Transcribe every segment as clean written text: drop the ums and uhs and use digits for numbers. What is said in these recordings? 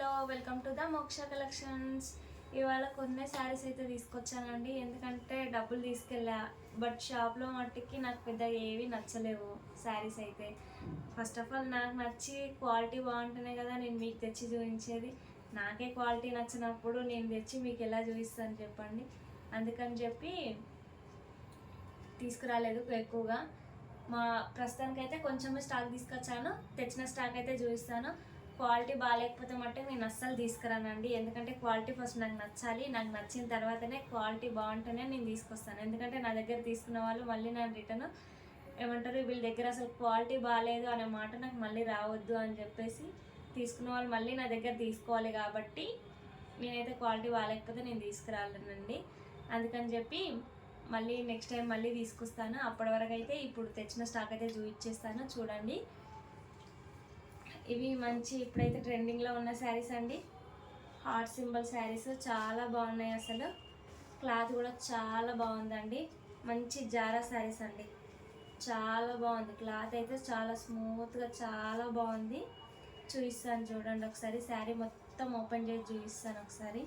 Hello welcome to the మోక్ష collections. ఇవాళ కొన్ని శారీస్ అయితే తీసుకొచ్చానండి. ఎందుకంటే డబ్బులు తీసుకెళ్ళా, బట్ షాప్లో మట్టుకి నాకు పెద్దగా ఏవి నచ్చలేవు శారీస్ అయితే. ఫస్ట్ ఆఫ్ ఆల్ నాకు నచ్చి క్వాలిటీ బాగుంటేనే కదా నేను మీకు తెచ్చి చూపించేది. నాకే క్వాలిటీ నచ్చినప్పుడు నేను తెచ్చి మీకు ఎలా చూపిస్తాను చెప్పండి. అందుకని చెప్పి తీసుకురాలేదు ఎక్కువగా. ప్రస్తుతానికైతే కొంచెమే స్టాక్ తీసుకొచ్చాను. తెచ్చిన స్టాక్ అయితే చూపిస్తాను. క్వాలిటీ బాగాలేకపోతే మట్టే నేను అస్సలు తీసుకురానండి. ఎందుకంటే క్వాలిటీ ఫస్ట్ నాకు నచ్చాలి. నాకు నచ్చిన తర్వాతనే క్వాలిటీ బాగుంటేనే నేను తీసుకొస్తాను. ఎందుకంటే నా దగ్గర తీసుకున్న వాళ్ళు మళ్ళీ నా రిటర్న్ ఏమంటారు, వీళ్ళ దగ్గర అసలు క్వాలిటీ బాగాలేదు అనే మాట నాకు మళ్ళీ రావద్దు అని చెప్పేసి తీసుకున్న వాళ్ళు మళ్ళీ నా దగ్గర తీసుకోవాలి. కాబట్టి నేనైతే క్వాలిటీ బాగాలేకపోతే నేను తీసుకురాలేనండి. అందుకని చెప్పి మళ్ళీ నెక్స్ట్ టైం మళ్ళీ తీసుకొస్తాను. అప్పటి వరకు అయితే ఇప్పుడు తెచ్చిన స్టాక్ అయితే చూపించేస్తాను చూడండి. ఇవి మంచి ఇప్పుడైతే ట్రెండింగ్లో ఉన్న శారీస్ అండి. హార్ట్ సింబల్ శారీస్ చాలా బాగున్నాయి. అసలు క్లాత్ కూడా చాలా బాగుందండి. మంచి జారా శారీస్ అండి. చాలా బాగుంది క్లాత్ అయితే, చాలా స్మూత్గా చాలా బాగుంది. చూపిస్తాను చూడండి ఒకసారి. శారీ మొత్తం ఓపెన్ చేసి చూపిస్తాను ఒకసారి.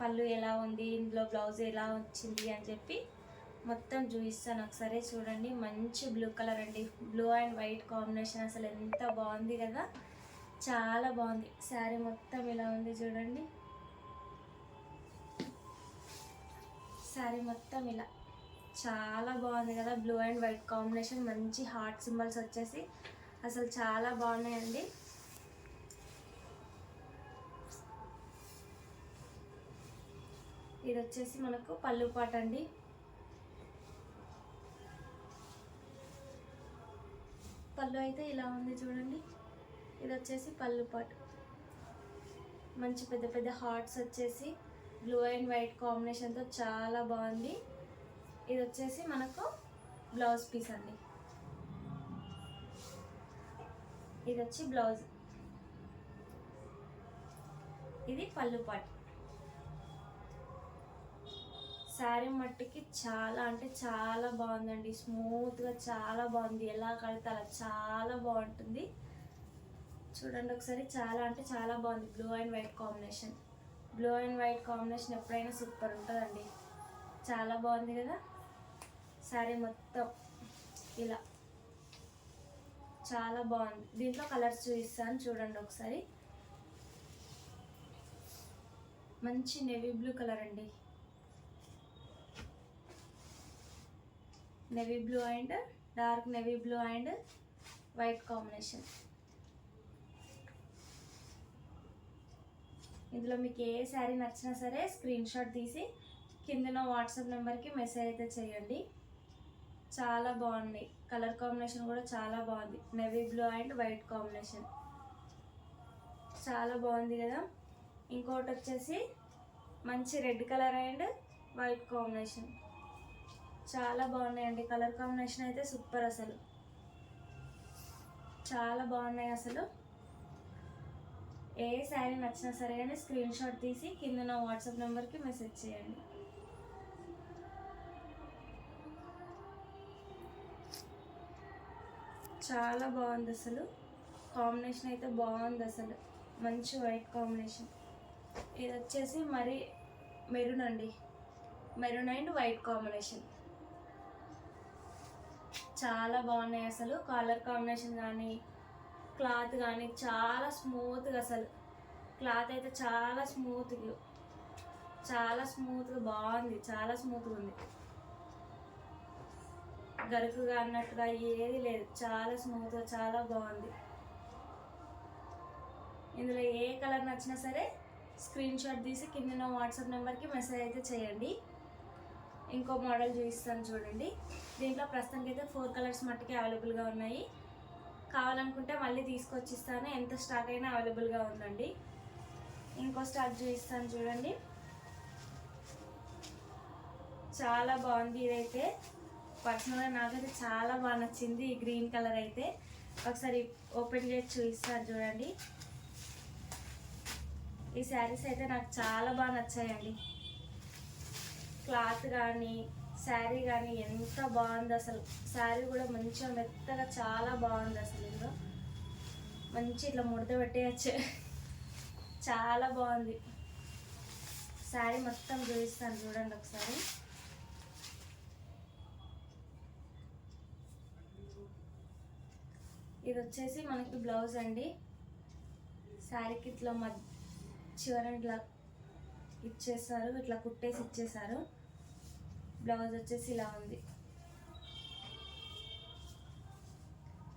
పళ్ళు ఎలా ఉంది, ఇందులో బ్లౌజ్ ఎలా వచ్చింది అని చెప్పి మొత్తం చూపిస్తాను ఒకసారి చూడండి. మంచి బ్లూ కలర్ అండి. బ్లూ అండ్ వైట్ కాంబినేషన్ అసలు ఎంత బాగుంది కదా, చాలా బాగుంది. శారీ మొత్తం ఇలా ఉంది చూడండి. శారీ మొత్తం ఇలా చాలా బాగుంది కదా, బ్లూ అండ్ వైట్ కాంబినేషన్. మంచి హార్ట్ సింబల్స్ వచ్చేసి అసలు చాలా బాగున్నాయండి. ఇది వచ్చేసి మనకు పళ్ళు పాట అండి. పళ్ళు అయితే ఇలా ఉంది చూడండి. ఇది వచ్చేసి పళ్ళు పాట. మంచి పెద్ద పెద్ద హార్ట్స్ వచ్చేసి బ్లూ అండ్ వైట్ కాంబినేషన్తో చాలా బాగుంది. ఇది వచ్చేసి మనకు బ్లౌజ్ పీస్ అండి. ఇది వచ్చి బ్లౌజ్, ఇది పళ్ళు పాట. శారీ మట్టికి చాలా అంటే చాలా బాగుందండి. స్మూత్గా చాలా బాగుంది. ఎలా కడితే అలా చాలా బాగుంటుంది. చూడండి ఒకసారి. చాలా అంటే చాలా బాగుంది. Blue and white combination. Blue and white combination ఎప్పుడైనా సూపర్ ఉంటుందండి. చాలా బాగుంది కదా. శారీ మొత్తం ఇలా చాలా బాగుంది. దీంట్లో కలర్స్ చూపిస్తాను చూడండి ఒకసారి. మంచి నేవీ బ్లూ కలర్ అండి. Navy blue and dark navy blue and white combination. ఇందులో మీకు ఏ శారీ నచ్చినా సరే స్క్రీన్ షాట్ తీసి కిందన వాట్సాప్ నెంబర్కి మెసేజ్ అయితే చేయండి. చాలా బాగున్నాయి. కలర్ కాంబినేషన్ కూడా చాలా బాగుంది. Navy blue and white combination చాలా బాగుంది కదా. ఇంకోటి వచ్చేసి మంచి red colour and white combination. చాలా బాగున్నాయండి. కలర్ కాంబినేషన్ అయితే సూపర్. అసలు చాలా బాగున్నాయి. అసలు ఏ శారీ నచ్చినా సరే కానీ స్క్రీన్ షాట్ తీసి కింద నా వాట్సాప్ నెంబర్కి మెసేజ్ చేయండి. చాలా బాగుంది. అసలు కాంబినేషన్ అయితే బాగుంది. అసలు మంచి వైట్ కాంబినేషన్. ఇది వచ్చేసి మరి మెరూన్ అండి. మెరూన్ అండ్ వైట్ కాంబినేషన్ చాలా బాగున్నాయి. అసలు కలర్ కాంబినేషన్ కానీ క్లాత్ కానీ చాలా స్మూత్గా, అసలు క్లాత్ అయితే చాలా స్మూత్గా బాగుంది. చాలా స్మూత్గా ఉంది. గరుకుగా అన్నట్టుగా ఏది లేదు. చాలా స్మూత్గా చాలా బాగుంది. ఇందులో ఏ కలర్ నచ్చినా సరే స్క్రీన్ షాట్ తీసి కింద వాట్సాప్ నెంబర్కి మెసేజ్ అయితే చేయండి. ఇంకో మోడల్ చూపిస్తాను చూడండి. దీంట్లో ప్రస్తుతానికి అయితే 4 కలర్స్ మట్టుకే అవైలబుల్గా ఉన్నాయి. కావాలనుకుంటే మళ్ళీ తీసుకొచ్చిస్తాను. ఎంత స్టాక్ అయినా అవైలబుల్గా ఉందండి. ఇంకో స్టాక్ చూపిస్తాను చూడండి. చాలా బాగుంది. ఇదైతే పర్సనల్గా నాకైతే చాలా బాగా నచ్చింది. ఈ గ్రీన్ కలర్ అయితే ఒకసారి ఓపెన్ చేసి చూపిస్తాను చూడండి. ఈ శారీస్ అయితే నాకు చాలా బాగా నచ్చాయండి. క్లాత్ కానీ శారీ కానీ ఎంత బాగుంది. అసలు శారీ కూడా మంచిగా మెత్తగా చాలా బాగుంది. అసలు ఇందులో మంచి ఇట్లా ముడత పెట్టేయచ్చు. చాలా బాగుంది. శారీ మొత్తం చూపిస్తాను చూడండి ఒకసారి. ఇది వచ్చేసి మనకి బ్లౌజ్ అండి. శారీకి ఇట్లా చివరని ఇట్లా ఇచ్చేసారు, ఇట్లా కుట్టేసి ఇచ్చేసారు. బ్లౌజ్ వచ్చేసి ఇలా ఉంది,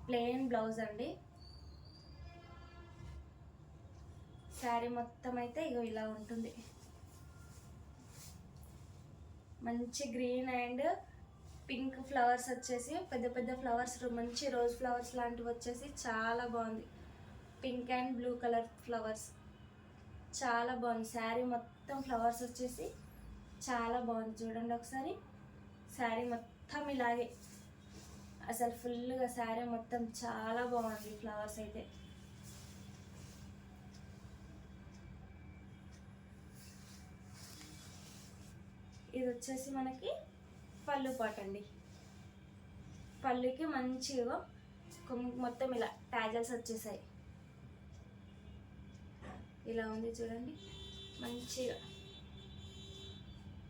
ప్లెయిన్ బ్లౌజ్ అండి. శారీ మొత్తం అయితే ఇగో ఇలా ఉంటుంది. మంచి గ్రీన్ అండ్ పింక్ ఫ్లవర్స్ వచ్చేసి పెద్ద పెద్ద ఫ్లవర్స్, మంచి రోజ్ ఫ్లవర్స్ లాంటివి వచ్చేసి చాలా బాగుంది. Pink and blue colour flowers చాలా బాగుంది. శారీ మొత్తం ఫ్లవర్స్ వచ్చేసి చాలా బాగుంది. చూడండి ఒకసారి. శారీ మొత్తం ఇలాగే అసలు ఫుల్గా శారీ మొత్తం చాలా బాగుంది. ఫ్లవర్స్ అయితే ఇది వచ్చేసి మనకి పళ్ళు పాట అండి. పళ్ళుకి మంచిగా మొత్తం ఇలా టాజల్స్ వచ్చేసాయి. ఇలా ఉంది చూడండి, మంచిగా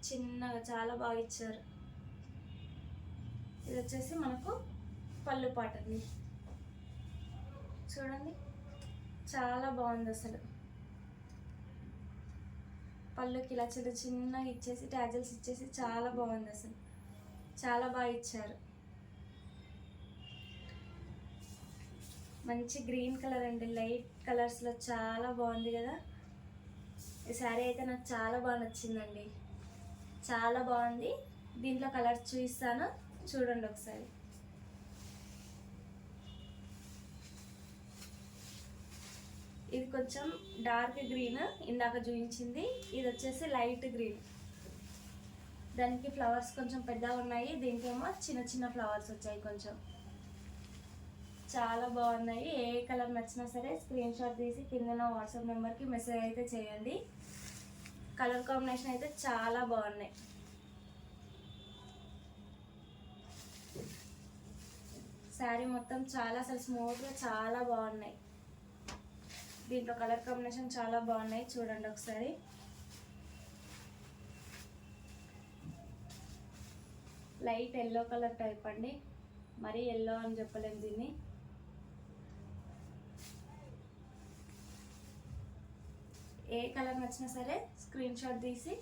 చిన్నగా చాలా బాగా ఇచ్చారు. ఇది వచ్చేసి మనకు పళ్ళు పాట అండి. చూడండి చాలా బాగుంది అసలు. పళ్ళుకి ఇలా చిన్న చిన్నగా ఇచ్చేసి టాజల్స్ ఇచ్చేసి చాలా బాగుంది అసలు. చాలా బాగా ఇచ్చారు. మంచి గ్రీన్ కలర్ అండి, లైట్ కలర్స్లో చాలా బాగుంది కదా. ఈ శారీ అయితే నాకు చాలా బాగా నచ్చిందండి, చాలా బాగుంది. దీంట్లో కలర్స్ చూపిస్తాను చూడండి ఒకసారి. ఇది కొంచెం డార్క్ గ్రీన్ ఇందాక చూపించింది. ఇది వచ్చేసి లైట్ గ్రీన్. దానికి ఫ్లవర్స్ కొంచెం పెద్దగా ఉన్నాయి, దీనికేమో చిన్న చిన్న ఫ్లవర్స్ వచ్చాయి కొంచెం. చాలా బాగున్నాయి. ఏ కలర్ నచ్చినా సరే స్క్రీన్ షాట్ తీసి కింద నా వాట్సాప్ నెంబర్కి మెసేజ్ అయితే చేయండి. కలర్ కాంబినేషన్ అయితే చాలా బాగున్నాయి. శారీ మొత్తం చాలా అసలు స్మూత్గా చాలా బాగున్నాయి. దీంట్లో కలర్ కాంబినేషన్ చాలా బాగున్నాయి, చూడండి ఒకసారి. లైట్ ఎల్లో కలర్ టైప్ అండి, మరీ ఎల్లో అని చెప్పలేము దీన్ని. ఏ కలర్ నచ్చినా సరే స్క్రీన్ షాట్ తీసి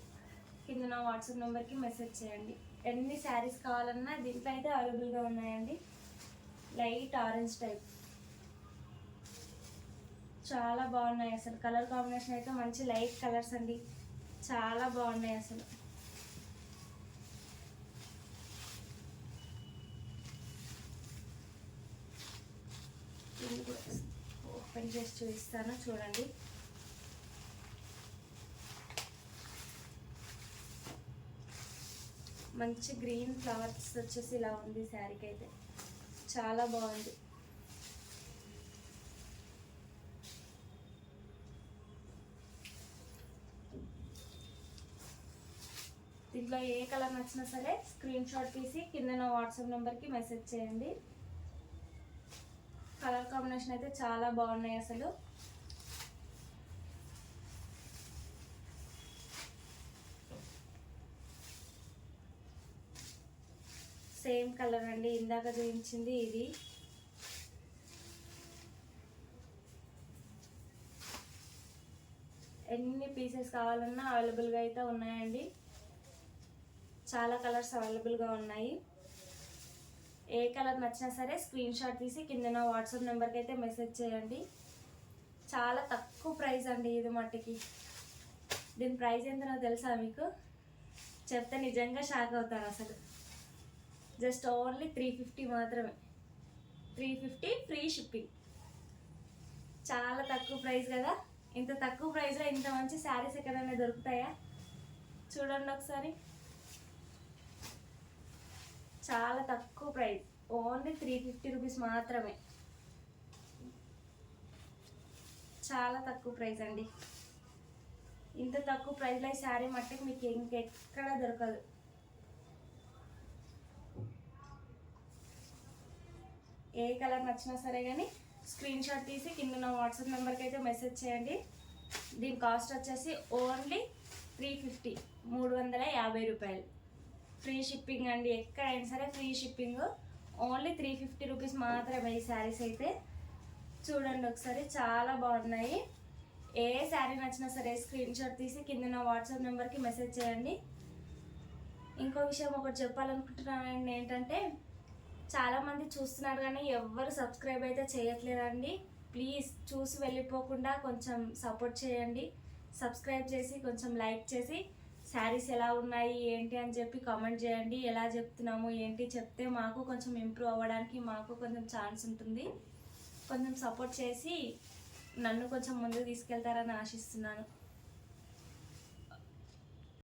కింద నా వాట్సాప్ నెంబర్కి మెసేజ్ చేయండి. ఎన్ని శారీస్ కావాలన్నా దీంట్లో అయితే అవైలబుల్గా ఉన్నాయండి. లైట్ ఆరెంజ్ టైప్ చాలా బాగున్నాయి అసలు. కలర్ కాంబినేషన్ అయితే మంచి లైట్ కలర్స్ అండి, చాలా బాగున్నాయి అసలు. ఓపెన్ చేసి చూపిస్తాను చూడండి. మంచి గ్రీన్ ఫ్లవర్స్ వచ్చేసి ఇలా ఉంది శారీకి అయితే, చాలా బాగుంది. దీంట్లో ఏ కలర్ నచ్చినా సరే స్క్రీన్ షాట్ తీసి కింద నా వాట్సాప్ నెంబర్కి మెసేజ్ చేయండి. కలర్ కాంబినేషన్ అయితే చాలా బాగున్నాయి అసలు. సేమ్ కలర్ అండి, ఇందాక చూపించింది ఇది. ఎన్ని పీసెస్ కావాలన్నా అవైలబుల్గా అయితే ఉన్నాయండి. చాలా కలర్స్ అవైలబుల్గా ఉన్నాయి. ఏ కలర్ నచ్చినా సరే స్క్రీన్ షాట్ తీసి కింద నా వాట్సాప్ నెంబర్కి అయితే మెసేజ్ చేయండి. చాలా తక్కువ ప్రైస్ అండి ఇది మట్టికి. దీని ప్రైస్ ఎంతనో తెలుసా మీకు? చెప్తే నిజంగా షాక్ అవుతారు అసలు. జస్ట్ ఓన్లీ 350 మాత్రమే. 350 ఫ్రీ షిప్పింగ్. చాలా తక్కువ ప్రైస్ కదా. ఇంత తక్కువ ప్రైస్లో ఇంత మంచి శారీస్ ఎక్కడైనా దొరుకుతాయా? చూడండి ఒకసారి. చాలా తక్కువ ప్రైస్, ఓన్లీ 350 రూపీస్ మాత్రమే. చాలా తక్కువ ప్రైస్ అండి. ఇంత తక్కువ ప్రైస్లో ఈ శారీ మట్టుకు మీకు ఇంకెక్కడ దొరకదు. ఏ కలర్ నచ్చినా సరే కానీ స్క్రీన్ షాట్ తీసి కింద నా వాట్సాప్ నెంబర్కి అయితే మెసేజ్ చేయండి. దీని కాస్ట్ వచ్చేసి ఓన్లీ 350, 350 రూపాయలు. ఫ్రీ షిప్పింగ్ అండి, ఎక్కడైనా సరే ఫ్రీ షిప్పింగ్. ఓన్లీ 350 రూపీస్ మాత్రమే ఈ శారీస్ అయితే. చూడండి ఒకసారి, చాలా బాగున్నాయి. ఏ శారీ నచ్చినా సరే స్క్రీన్ షాట్ తీసి కింద నా వాట్సాప్ నెంబర్కి మెసేజ్ చేయండి. ఇంకో విషయం ఒకటి చెప్పాలనుకుంటున్నానండి, ఏంటంటే చాలామంది చూస్తున్నారు కానీ ఎవ్వరు సబ్స్క్రైబ్ అయితే చేయట్లేదండి. ప్లీజ్ చూసి వెళ్ళిపోకుండా కొంచెం సపోర్ట్ చేయండి. సబ్స్క్రైబ్ చేసి కొంచెం లైక్ చేసి శారీస్ ఎలా ఉన్నాయి ఏంటి అని చెప్పి కామెంట్ చేయండి. ఎలా చెప్తున్నాము ఏంటి చెప్తే మాకు కొంచెం ఇంప్రూవ్ అవ్వడానికి మాకు కొంచెం ఛాన్స్ ఉంటుంది. కొంచెం సపోర్ట్ చేసి నన్ను కొంచెం ముందుకు తీసుకెళ్తారని ఆశిస్తున్నాను.